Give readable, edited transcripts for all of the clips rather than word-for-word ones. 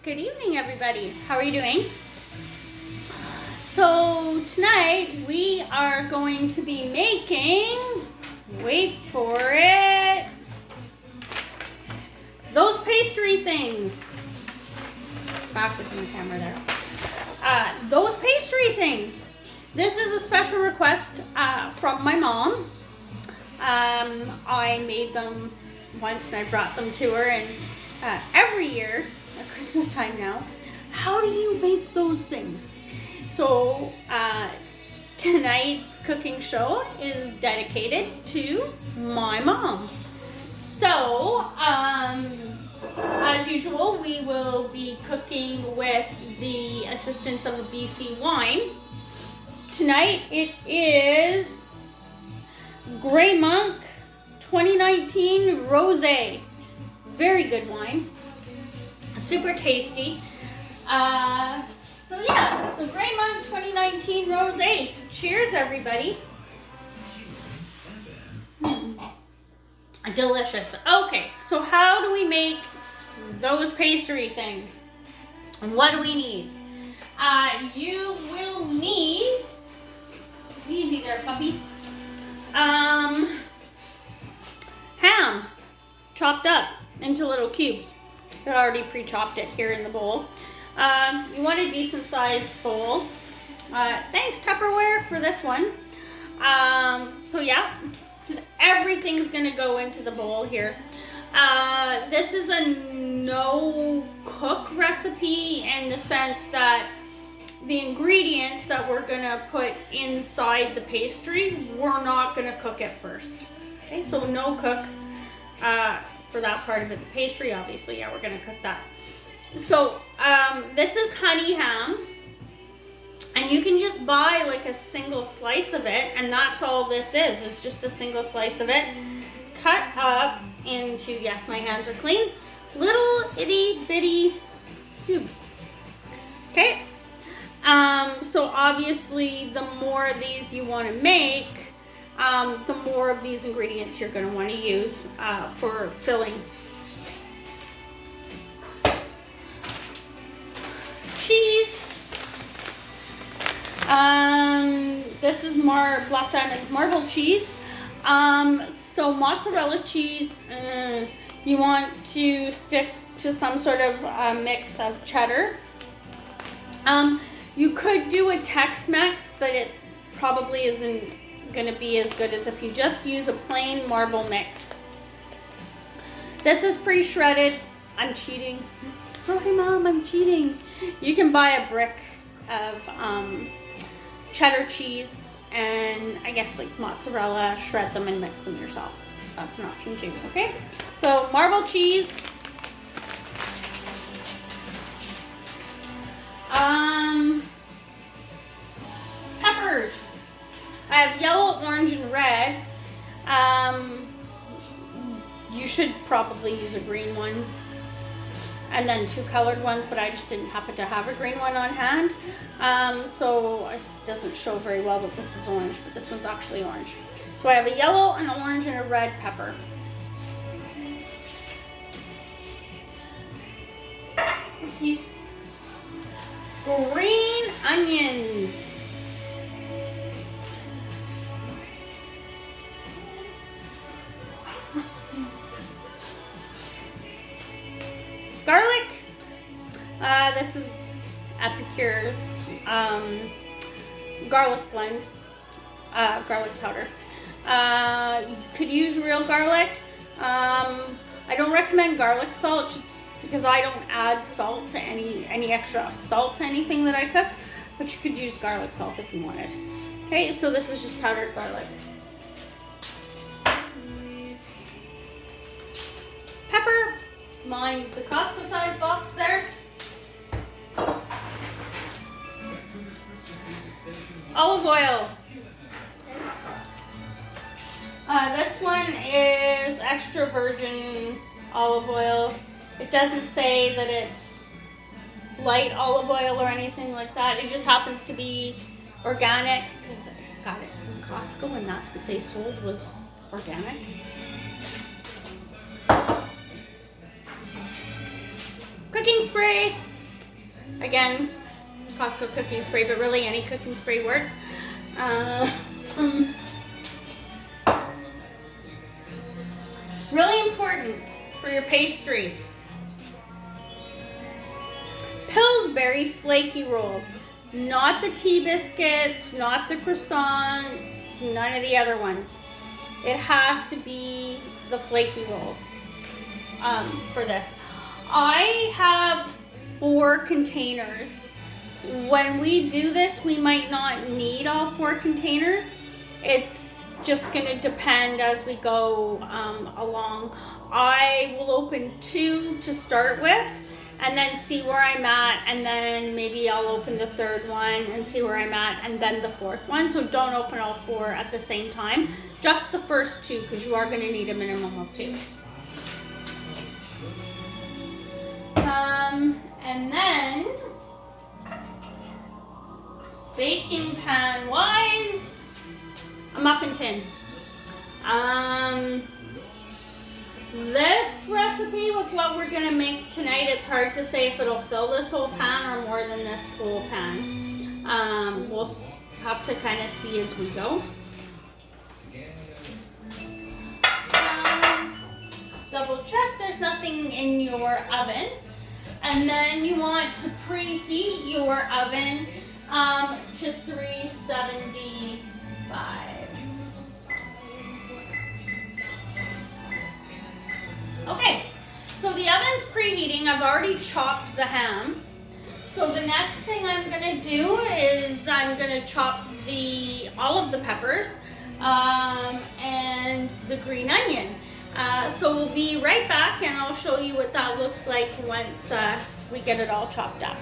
Good evening, everybody. How are you doing? So tonight we are going to be making, wait for it, those pastry things. Back with the camera there. Those pastry things. This is a special request from my mom. I made them once and I brought them to her, and every year at Christmas time now, how do you make those things? So tonight's cooking show is dedicated to my mom. So as usual, we will be cooking with the assistance of a BC wine. Tonight it is Grey Monk 2019 Rosé. Very good wine. Super tasty. So Grey Monk 2019 Rosé. Cheers, everybody. Delicious. Okay, so how do we make those pastry things? And what do we need? You will need, easy there, puppy. Ham, chopped up into little cubes. I already pre-chopped it here in the bowl. You want a decent sized bowl. Thanks Tupperware for this one. So yeah, everything's gonna go into the bowl here. This is a no cook recipe in the sense that the ingredients that we're gonna put inside the pastry, we're not gonna cook it first. Okay, so no cook for that part of it. The pastry, obviously, yeah, we're gonna cook that. So this is honey ham, and you can just buy like a single slice of it, and that's all this is. It's just a single slice of it, cut up into, yes, my hands are clean, little itty bitty cubes. Okay. So obviously, the more of these you want to make, the more of these ingredients you're going to want to use for filling. Cheese. This is Black Diamond marble cheese. So mozzarella cheese, you want to stick to some sort of mix of cheddar. You could do a Tex-Mex, but it probably isn't going to be as good as if you just use a plain marble mix. This is pre-shredded. I'm cheating. Sorry, Mom, I'm cheating. You can buy a brick of cheddar cheese and I guess like mozzarella, shred them and mix them yourself. That's an option too, okay? So marble cheese. Peppers. I have yellow, orange, and red. You should probably use a green one and then two colored ones, but I just didn't happen to have a green one on hand. So it doesn't show very well that this is orange, but this one's actually orange. So I have a yellow, an orange, and a red pepper. Oopsies. Green onions. Garlic. This is Epicure's garlic blend, garlic powder. You could use real garlic. I don't recommend garlic salt just because I don't add salt to any extra salt to anything that I cook, but you could use garlic salt if you wanted. Okay, so this is just powdered garlic. Pepper. Mine's the Costco size box there. Olive oil. This one is extra virgin olive oil. It doesn't say that it's light olive oil or anything like that. It just happens to be organic because I got it from Costco and that's what they sold was organic. Cooking spray. Again, Costco cooking spray, but really any cooking spray works. Really important for your pastry. Pillsbury flaky rolls. Not the tea biscuits, not the croissants, none of the other ones. It has to be the flaky rolls for this. I have 4 containers. When we do this, we might not need all 4 containers. It's just going to depend as we go along. I will open 2 to start with, and then see where I'm at, and then maybe I'll open the 3rd one and see where I'm at, and then the 4th one. So don't open all 4 at the same time, just the first 2, because you are going to need a minimum of 2. And then baking pan wise, a muffin tin. This recipe with what we're gonna make tonight, it's hard to say if it'll fill this whole pan or more than this whole pan. We'll have to kind of see as we go. Double check there's nothing in your oven. And then you want to preheat your oven to 375. Okay, so the oven's preheating. I've already chopped the ham. So the next thing I'm gonna do is I'm gonna chop all of the peppers and the green onion. So we'll be right back, and I'll show you what that looks like once we get it all chopped up.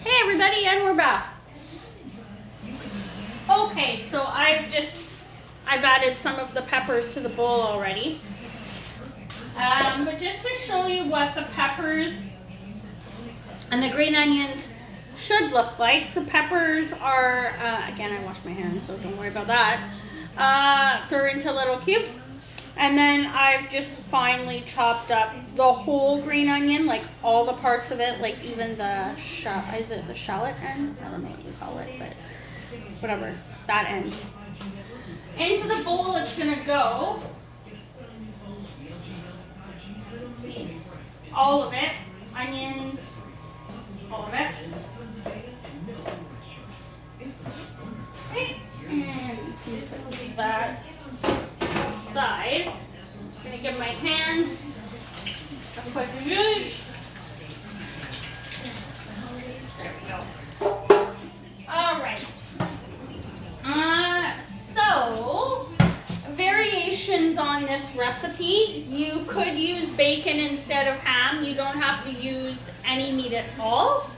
Hey everybody, and we're back. Okay, so I've added some of the peppers to the bowl already. But just to show you what the peppers and the green onions should look like. The peppers are, again, I washed my hands, so don't worry about that. They're into little cubes. And then I've just finely chopped up the whole green onion, like all the parts of it, like even the is it the shallot end? I don't know what you call it, but whatever, that end. Into the bowl it's gonna go. See, all of it, onions, all of it. Okay, and put that side. I'm just gonna give my hands a quick zhuzh. There we go. All right. So variations on this recipe. You could use bacon instead of ham. You don't have to use any meat at all.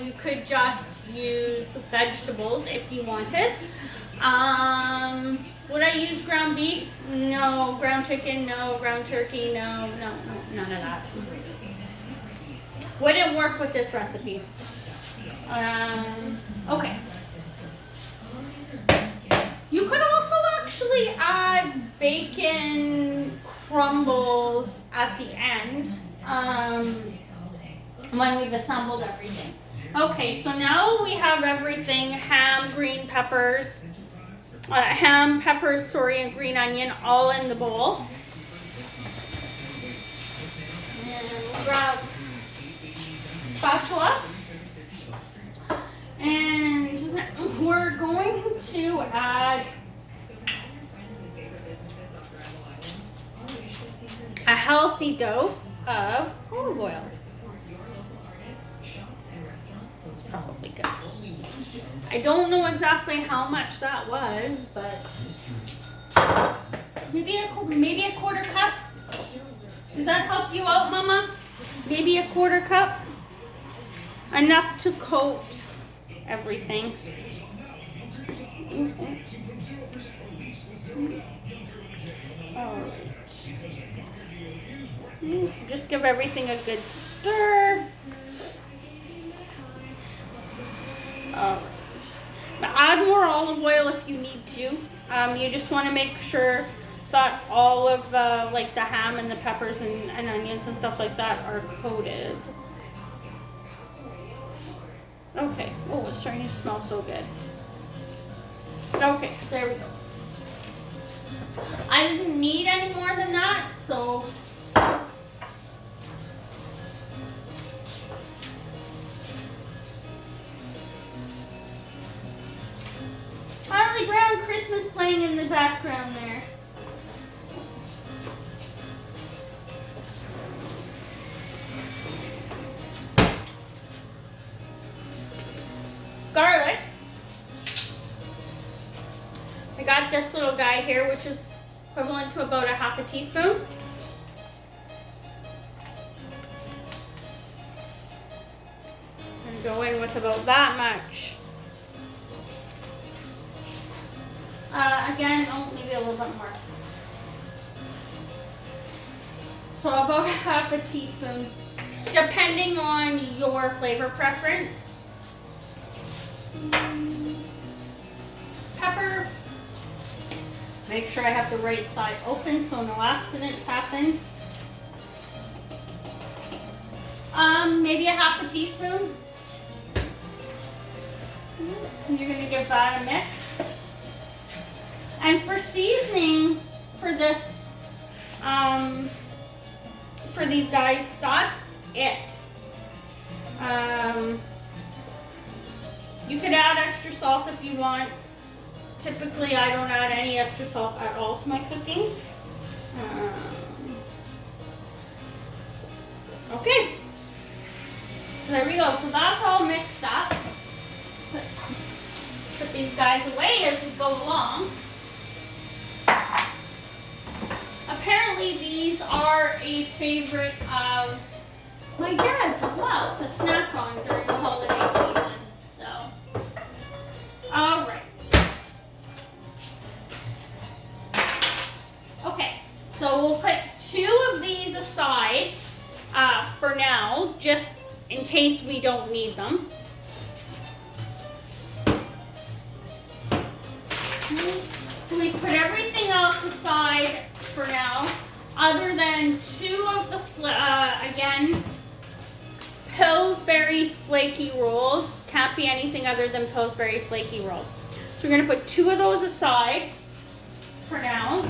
You could just use vegetables if you wanted. Would I use ground beef? No. Ground chicken? No. Ground turkey? No. No, none of that. Wouldn't work with this recipe. Okay. You could also actually add bacon crumbles at the end when we've assembled everything. Okay, so now we have everything, ham, peppers, and green onion all in the bowl. And we'll grab spatula. And we're going to add a healthy dose of olive oil. It's probably good. I don't know exactly how much that was, but maybe a quarter cup. Does that help you out, Mama? Maybe a quarter cup. Enough to coat everything. Alright. So just give everything a good stir. Alright. Now add more olive oil if you need to. You just want to make sure that all of the ham and the peppers and onions and stuff like that are coated. Okay. Oh, it's starting to smell so good. Okay, there we go. I didn't need any more than that, so Charlie Brown Christmas playing in the background there. Garlic. I got this little guy here, which is equivalent to about a half a teaspoon. And go in with about that much. Again, oh, maybe a little bit more. So about half a teaspoon, depending on your flavor preference. Pepper. Make sure I have the right side open so no accidents happen. Maybe a half a teaspoon. And you're gonna give that a mix. And for seasoning for this, for these guys, that's it. You could add extra salt if you want. Typically, I don't add any extra salt at all to my cooking. Okay. So there we go. So that's all mixed up. Put these guys away as we go along. Apparently, these are a favorite of my dad's as well to snack on during the holiday season. So, all right. Okay, so we'll put 2 of these aside for now, just in case we don't need them. So we put everything else aside for now, other than 2 of the, again, Pillsbury flaky rolls. Can't be anything other than Pillsbury flaky rolls. So we're going to put 2 of those aside for now.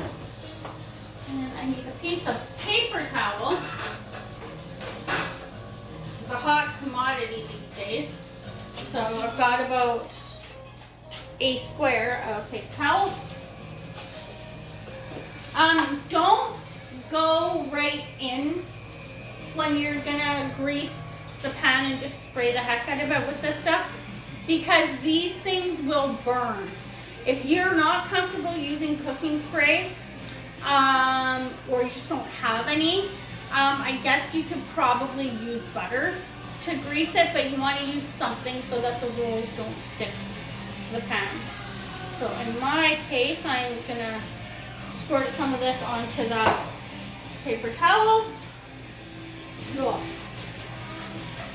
And I need a piece of paper towel, which is a hot commodity these days. So I've got about a square of paper towel. Don't go right in when you're gonna grease the pan and just spray the heck out of it with this stuff, because these things will burn. If you're not comfortable using cooking spray, or you just don't have any, I guess you could probably use butter to grease it, but you want to use something so that the rolls don't stick to the pan. So in my case, I'm gonna squirt some of this onto the paper towel.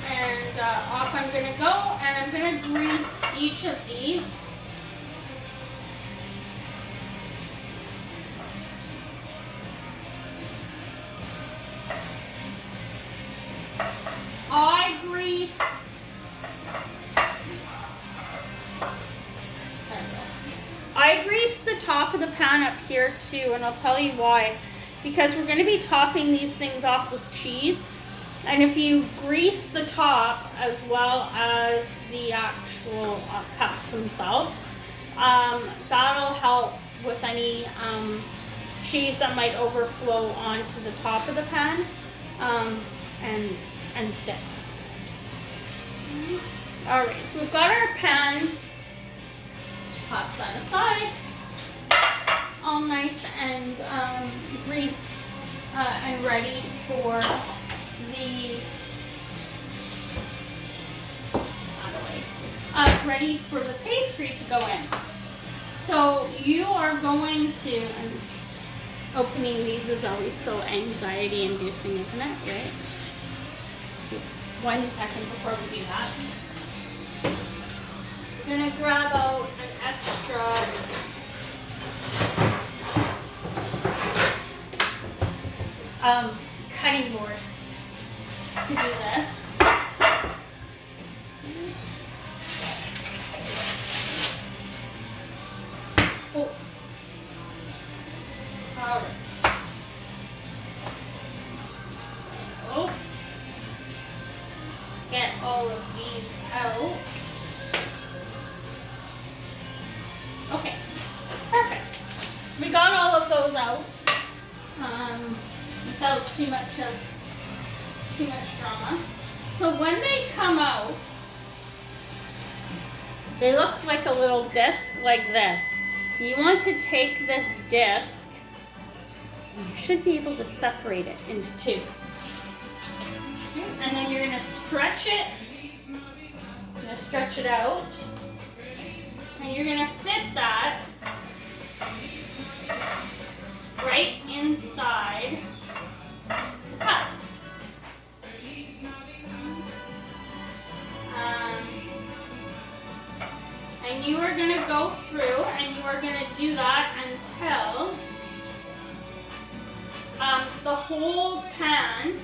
And off I'm gonna go, and I'm gonna grease each of these. I grease the top of the pan up here too, and I'll tell you why. Because we're going to be topping these things off with cheese, and if you grease the top as well as the actual cups themselves, that'll help with any cheese that might overflow onto the top of the pan and stick. Alright, so we've got our pan. Just toss that aside. All nice and greased and ready for the ready for the pastry to go in. So you are going to, and opening these is always so anxiety inducing, isn't it? Right? 1 second before we do that. I'm gonna grab out an extra cutting board to do this. get all of these out. Okay, perfect. So we got all of those out without too much drama. So when they come out, they look like a little disc like this. You want to take this disc, and you should be able to separate it into two. And then you're going to stretch it. You're going to stretch it out. And you're going to fit that right inside the cup. And you are going to go through and you are going to do that until the whole pan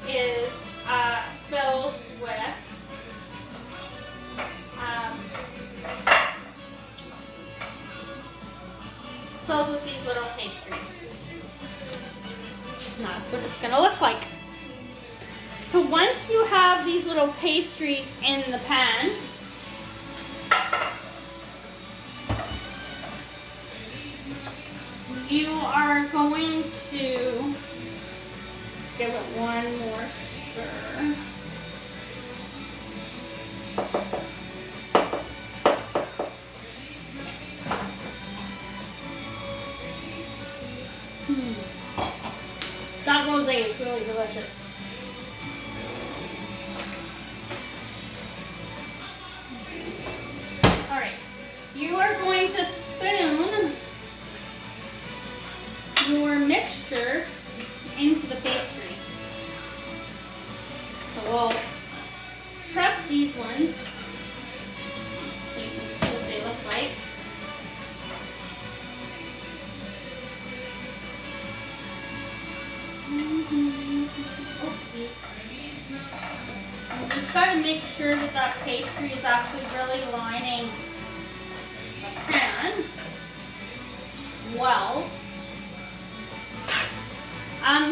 is filled with these little pastries. And that's what it's going to look like. So once you have these little pastries in the pan, you are going to just give it one more stir. That rosé is really delicious. All right, you are going to spoon your mixture into the pastry. So we'll prep these ones so you can see what they look like. You just got to make sure that that pastry is actually really lining the pan well.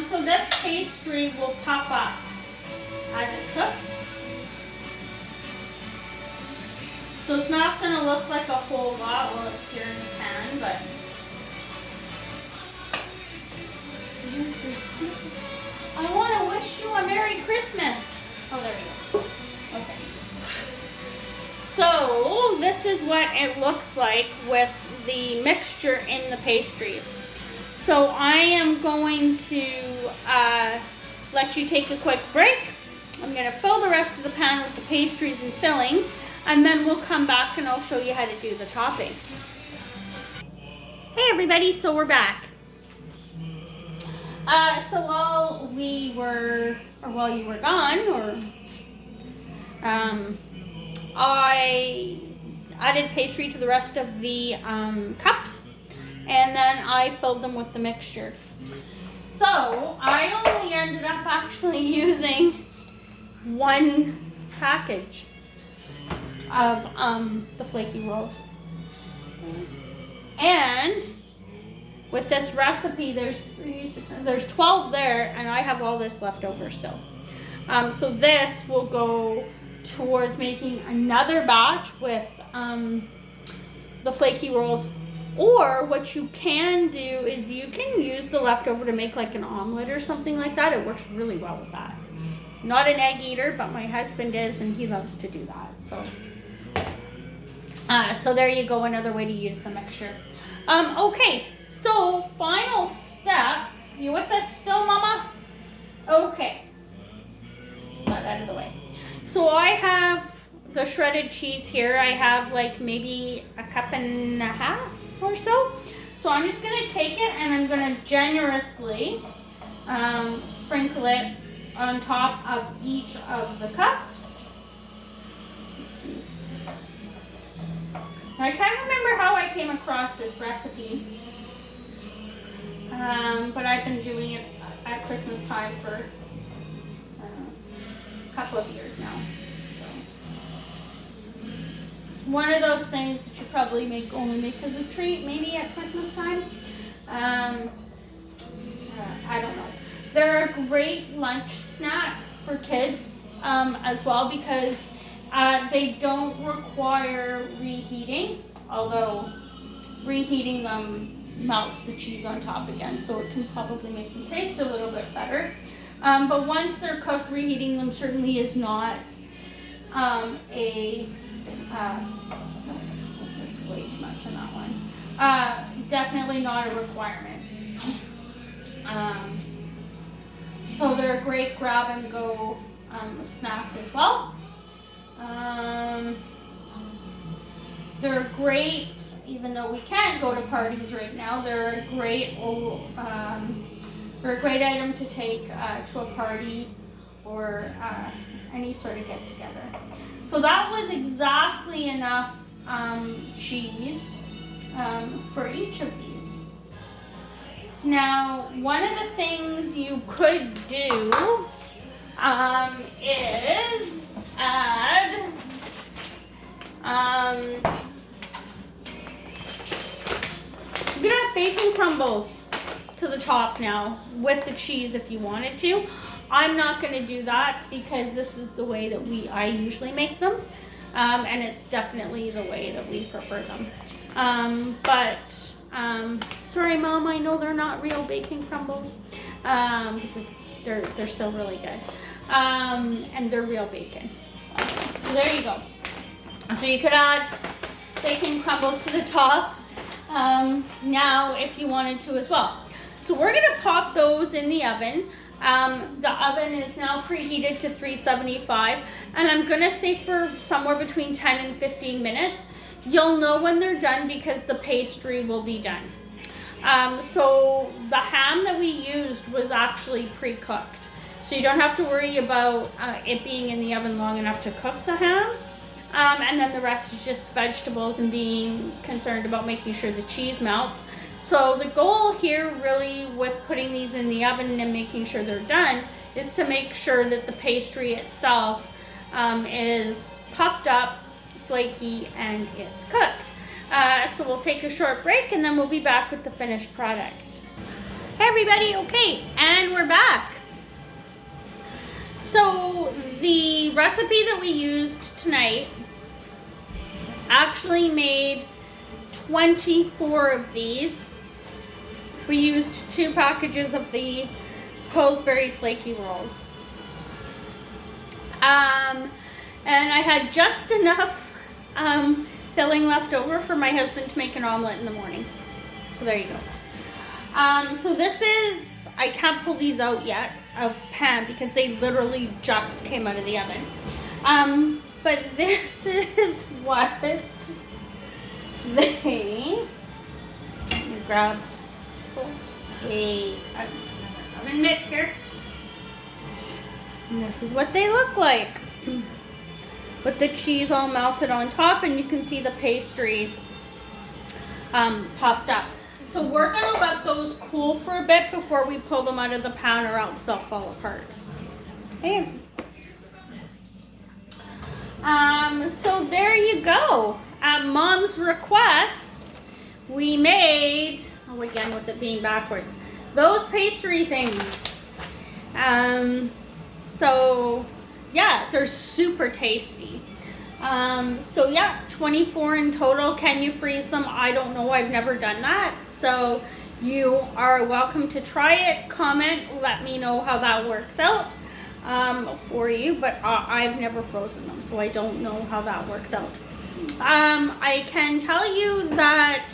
So this pastry will puff up as it cooks. So it's not going to look like a whole lot while it's here in the pan, but I want to wish you a Merry Christmas. Oh, there we go. Okay. So this is what it looks like with the mixture in the pastries. So I am going to let you take a quick break. I'm going to fill the rest of the pan with the pastries and filling, and then we'll come back and I'll show you how to do the topping. Hey everybody, so we're back. So while you were gone, I added pastry to the rest of the cups, and then I filled them with the mixture. So I only ended up actually using one package of the flaky rolls. And with this recipe, there's 12 there, and I have all this left over still. So this will go towards making another batch with the flaky rolls. Or what you can do is you can use the leftover to make like an omelet or something like that. It works really well with that. Not an egg eater, but my husband is, and he loves to do that. So there you go, another way to use the mixture. Okay, so final step. You with us still, Mama? Okay. That out of the way. So I have the shredded cheese here. I have like maybe a cup and a half or so. So I'm just going to take it and I'm going to generously sprinkle it on top of each of the cups. I can't remember how I came across this recipe, but I've been doing it at Christmas time for a couple of years now. So one of those things that you probably only make as a treat, maybe at Christmas time. I don't know. They're a great lunch snack for kids. as well, because they don't require reheating, although reheating them melts the cheese on top again, so it can probably make them taste a little bit better. But once they're cooked, reheating them certainly is not there's way too much in that one. Definitely not a requirement. So they're a great grab and go snack as well. They're great, even though we can't go to parties right now. They're a great item to take to a party or any sort of get together. So that was exactly enough cheese for each of these. Now, one of the things you could do is add you could add bacon crumbles to the top now with the cheese if you wanted to. I'm not going to do that because this is the way that I usually make them, and it's definitely the way that we prefer them. Sorry, Mom, I know they're not real bacon crumbles. They're still really good, and they're real bacon. So there you go. So you could add bacon crumbles to the top now if you wanted to as well. So we're going to pop those in the oven. The oven is now preheated to 375, and I'm going to say for somewhere between 10 and 15 minutes. You'll know when they're done because the pastry will be done. So the ham that we used was actually pre-cooked. So you don't have to worry about it being in the oven long enough to cook the ham. And then the rest is just vegetables and being concerned about making sure the cheese melts. So the goal here really with putting these in the oven and making sure they're done is to make sure that the pastry itself is puffed up, flaky, and it's cooked. So we'll take a short break and then we'll be back with the finished product. Hey everybody, okay, and we're back. So the recipe that we used tonight actually made 24 of these. We used 2 packages of the Pillsbury flaky rolls. And I had just enough filling left over for my husband to make an omelet in the morning. So there you go. So this is, I can't pull these out yet of pan because they literally just came out of the oven. But this is what let me grab a oven mitt here. And this is what they look like. With the cheese all melted on top, and you can see the pastry puffed up. So we're gonna let those cool for a bit before we pull them out of the pan, or else they'll fall apart. Okay. So there you go. At Mom's request, we made, oh again with it being backwards, those pastry things. So yeah, they're super tasty. So yeah, 24 in total. Can you freeze them? I don't know. I've never done that. So you are welcome to try it. Comment, let me know how that works out for you. But I've never frozen them, so I don't know how that works out. I can tell you that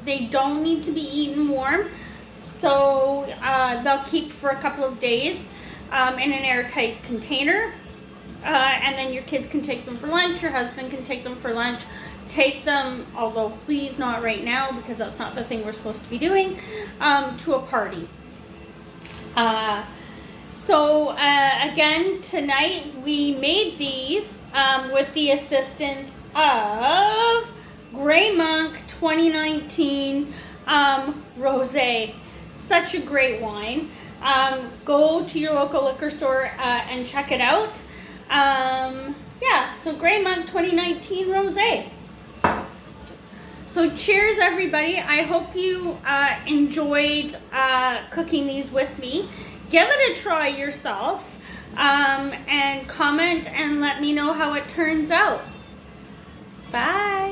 they don't need to be eaten warm. So they'll keep for a couple of days in an airtight container. And then your kids can take them for lunch, your husband can take them for lunch. Take them, although please not right now because that's not the thing we're supposed to be doing, to a party. Again, tonight we made these with the assistance of Grey Monk 2019 Rosé. Such a great wine. Go to your local liquor store and check it out. So Grey Monk 2019 Rosé. So cheers everybody. I hope you enjoyed cooking these with me. Give it a try yourself and comment comment and let me know how it turns out. Bye.